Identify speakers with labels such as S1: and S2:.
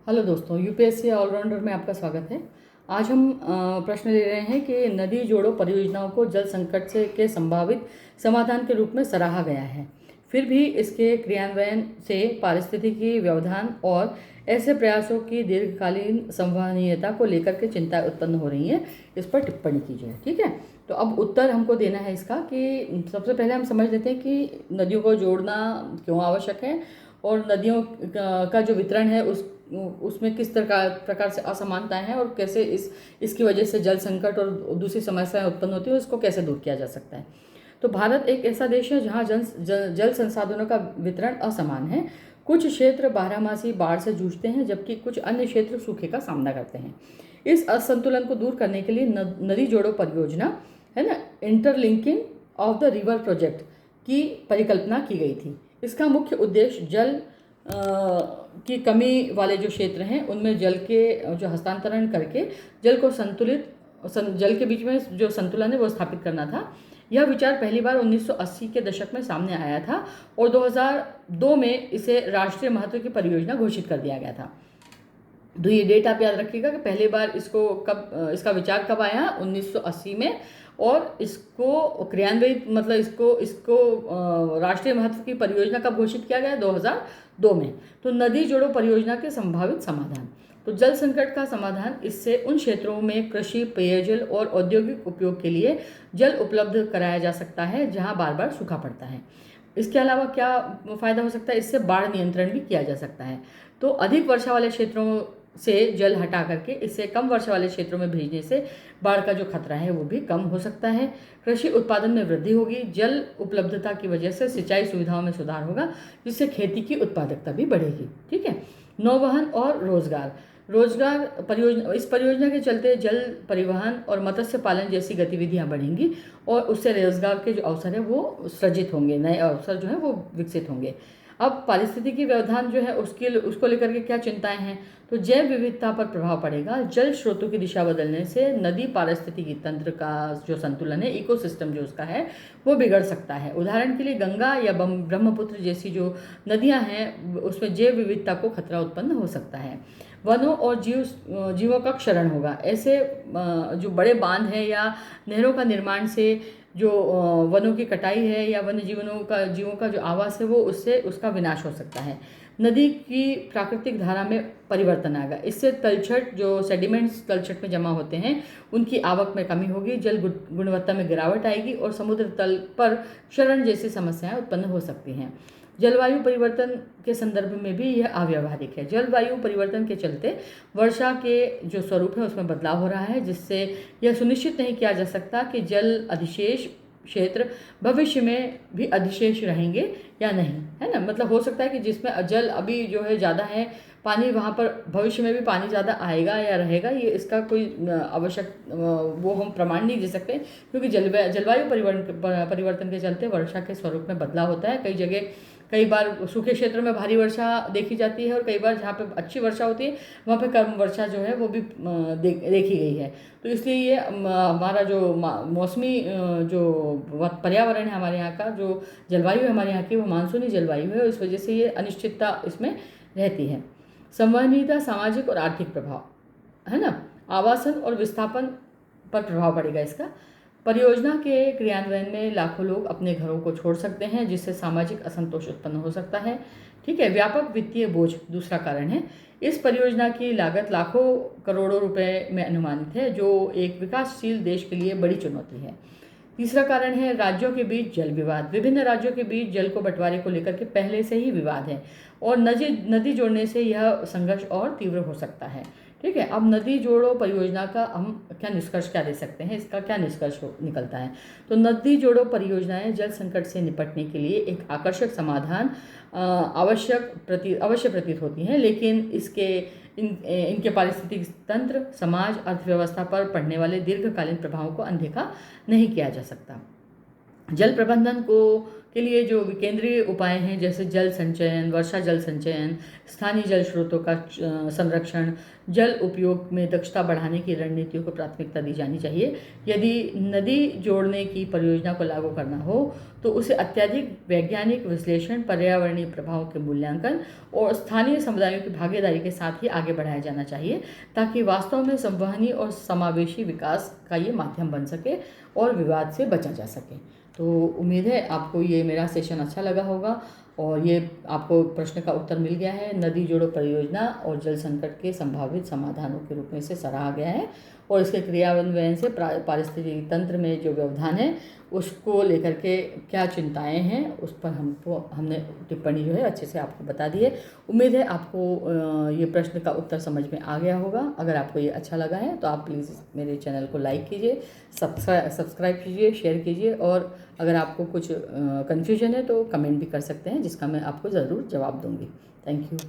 S1: Hello दोस्तों, UPSC allrounder में आपका स्वागत है। आज हम प्रश्न ले रहे हैं कि नदी जोड़ो परियोजनाओं को जल संकट से के संभावित समाधान के रूप में सराहा गया है, फिर भी इसके क्रियान्वयन से पारिस्थितिकी व्यवधान और ऐसे प्रयासों की दीर्घकालीन संवहनीयता को लेकर के चिंता उत्पन्न हो रही है। इस पर टिप्पणी कीजिए। ठीक है, तो अब उत्तर हमको देना है इसका कि सबसे पहले हम समझ लेते हैं कि नदियों को जोड़ना क्यों आवश्यक है और नदियों का जो वितरण है उसमें किस प्रकार से असमानताएं हैं और कैसे इसकी वजह से जल संकट और दूसरी समस्याएं उत्पन्न होती है, उसको कैसे दूर किया जा सकता है। तो भारत एक ऐसा देश है जहाँ जल संसाधनों का वितरण असमान है। कुछ क्षेत्र बारहमासी बाढ़ से जूझते हैं, जबकि कुछ अन्य क्षेत्र सूखे का सामना करते हैं। इस असंतुलन को दूर करने के लिए नदी जोड़ो परियोजना है ना, interlinking of the river project की परिकल्पना की गई थी। इसका मुख्य उद्देश्य जल की कमी वाले जो क्षेत्र हैं उनमें जल के जो हस्तांतरण करके जल को जल के बीच में जो संतुलन है वो स्थापित करना था। यह विचार पहली बार 1980 के दशक में सामने आया था और 2002 में इसे राष्ट्रीय महत्व की परियोजना घोषित कर दिया गया था। तो ये डेट आप याद रखिएगा कि पहली बार इसका विचार कब आया, 1980 में, और इसको क्रियान्वित मतलब इसको राष्ट्रीय महत्व की परियोजना कब घोषित किया गया, 2002 में। तो नदी जोड़ो परियोजना के संभावित समाधान। तो जल संकट का समाधान इससे उन क्षेत्रों में कृषि, पेयजल और औद्योगिक उपयोग के लिए जल उपलब्ध कराया जा सकता है जहां बार बार सूखा पड़ता है। इसके अलावा क्या फ़ायदा हो सकता है, इससे बाढ़ नियंत्रण भी किया जा सकता है। तो अधिक वर्षा वाले क्षेत्रों से जल हटा करके इससे कम वर्षा वाले क्षेत्रों में भेजने से बाढ़ का जो खतरा है वो भी कम हो सकता है। कृषि उत्पादन में वृद्धि होगी। जल उपलब्धता की वजह से सिंचाई सुविधाओं में सुधार होगा, जिससे खेती की उत्पादकता भी बढ़ेगी। ठीक है, नौवहन और रोजगार इस परियोजना के चलते जल परिवहन और मत्स्य पालन जैसी गतिविधियां बढ़ेंगी और उससे रोजगार के जो अवसर है वो सृजित होंगे, नए अवसर जो है वो विकसित होंगे। अब पारिस्थितिकी व्यवधान जो है उसको लेकर के क्या चिंताएं हैं, तो जैव विविधता पर प्रभाव पड़ेगा। जल स्रोतों की दिशा बदलने से नदी पारिस्थितिकी तंत्र का जो संतुलन है, इकोसिस्टम जो उसका है, वो बिगड़ सकता है। उदाहरण के लिए गंगा या ब्रह्मपुत्र जैसी जो नदियां हैं उसमें जैव विविधता को खतरा उत्पन्न हो सकता है। वनों और जीवों का क्षरण होगा। ऐसे जो बड़े बांध हैं या नहरों का निर्माण से जो वनों की कटाई है या वन्य जीवों का जो आवास है वो उसका विनाश हो सकता है। नदी की प्राकृतिक धारा में परिवर्तन आएगा। इससे तलछट जो सेडिमेंट्स तलछट में जमा होते हैं उनकी आवक में कमी होगी, जल गुणवत्ता में गिरावट आएगी और समुद्र तल पर क्षरण जैसी समस्याएं उत्पन्न हो सकती हैं। जलवायु परिवर्तन के संदर्भ में भी यह अव्यावहारिक है। जलवायु परिवर्तन के चलते वर्षा के जो स्वरूप है उसमें बदलाव हो रहा है, जिससे यह सुनिश्चित नहीं किया जा सकता कि जल अधिशेष क्षेत्र भविष्य में भी अधिशेष रहेंगे या नहीं, है ना। मतलब हो सकता है कि जिसमें जल अभी जो है ज़्यादा है, पानी वहाँ पर भविष्य में भी पानी ज़्यादा आएगा या रहेगा, ये इसका कोई आवश्यक वो हम प्रमाण नहीं दे सकते, क्योंकि जलवायु परिवर्तन के चलते वर्षा के स्वरूप में बदलाव होता है। कई बार सूखे क्षेत्रों में भारी वर्षा देखी जाती है और कई बार जहाँ पे अच्छी वर्षा होती है वहाँ पे कम वर्षा जो है वो भी देखी गई है। तो इसलिए ये हमारा जो मौसमी जो पर्यावरण है हमारे यहाँ का, जो जलवायु है हमारे यहाँ की, वो मानसूनी जलवायु है और इस वजह से ये अनिश्चितता इसमें रहती है। संवहनीयता, सामाजिक और आर्थिक प्रभाव, है ना, आवासन और विस्थापन पर प्रभाव पड़ेगा इसका। परियोजना के क्रियान्वयन में लाखों लोग अपने घरों को छोड़ सकते हैं, जिससे सामाजिक असंतोष उत्पन्न हो सकता है। ठीक है, व्यापक वित्तीय बोझ दूसरा कारण है। इस परियोजना की लागत लाखों करोड़ों रुपए में अनुमानित है, जो एक विकासशील देश के लिए बड़ी चुनौती है। तीसरा कारण है राज्यों के बीच जल विवाद। विभिन्न राज्यों के बीच जल को बंटवारे को लेकर के पहले से ही विवाद है और नदी जोड़ने से यह संघर्ष और तीव्र हो सकता है। ठीक है, अब नदी जोड़ो परियोजना का हम क्या दे सकते हैं, इसका क्या निष्कर्ष निकलता है। तो नदी जोड़ो परियोजनाएं जल संकट से निपटने के लिए एक आकर्षक समाधान अवश्य प्रतीत होती हैं, लेकिन इनके पारिस्थितिक तंत्र, समाज, अर्थव्यवस्था पर पड़ने वाले दीर्घकालीन प्रभावों को अनदेखा नहीं किया जा सकता। जल प्रबंधन को के लिए जो विकेंद्रीय उपाय हैं, जैसे जल संचयन, वर्षा जल संचयन, स्थानीय जल स्रोतों का संरक्षण, जल उपयोग में दक्षता बढ़ाने की रणनीतियों को प्राथमिकता दी जानी चाहिए। यदि नदी जोड़ने की परियोजना को लागू करना हो तो उसे अत्यधिक वैज्ञानिक विश्लेषण, पर्यावरणीय प्रभावों के मूल्यांकन और स्थानीय समुदायों की भागीदारी के साथ ही आगे बढ़ाया जाना चाहिए, ताकि वास्तव में संवहनी और समावेशी विकास का ये माध्यम बन सके और विवाद से बचा जा सके। तो उम्मीद है आपको ये मेरा सेशन अच्छा लगा होगा और ये आपको प्रश्न का उत्तर मिल गया है। नदी जोड़ो परियोजना और जल संकट के संभावित समाधानों के रूप में इसे सराहा गया है और इसके क्रियान्वयन से पारिस्थितिकी तंत्र में जो व्यवधान है उसको लेकर के क्या चिंताएं हैं उस पर हमने टिप्पणी जो है अच्छे से आपको बता दी है। उम्मीद है आपको ये प्रश्न का उत्तर समझ में आ गया होगा। अगर आपको ये अच्छा लगा है तो आप प्लीज़ मेरे चैनल को लाइक कीजिए, सब्सक्राइब कीजिए, शेयर कीजिए और अगर आपको कुछ कन्फ्यूजन है तो कमेंट भी कर सकते हैं, जिसका मैं आपको ज़रूर जवाब दूंगी। Thank you.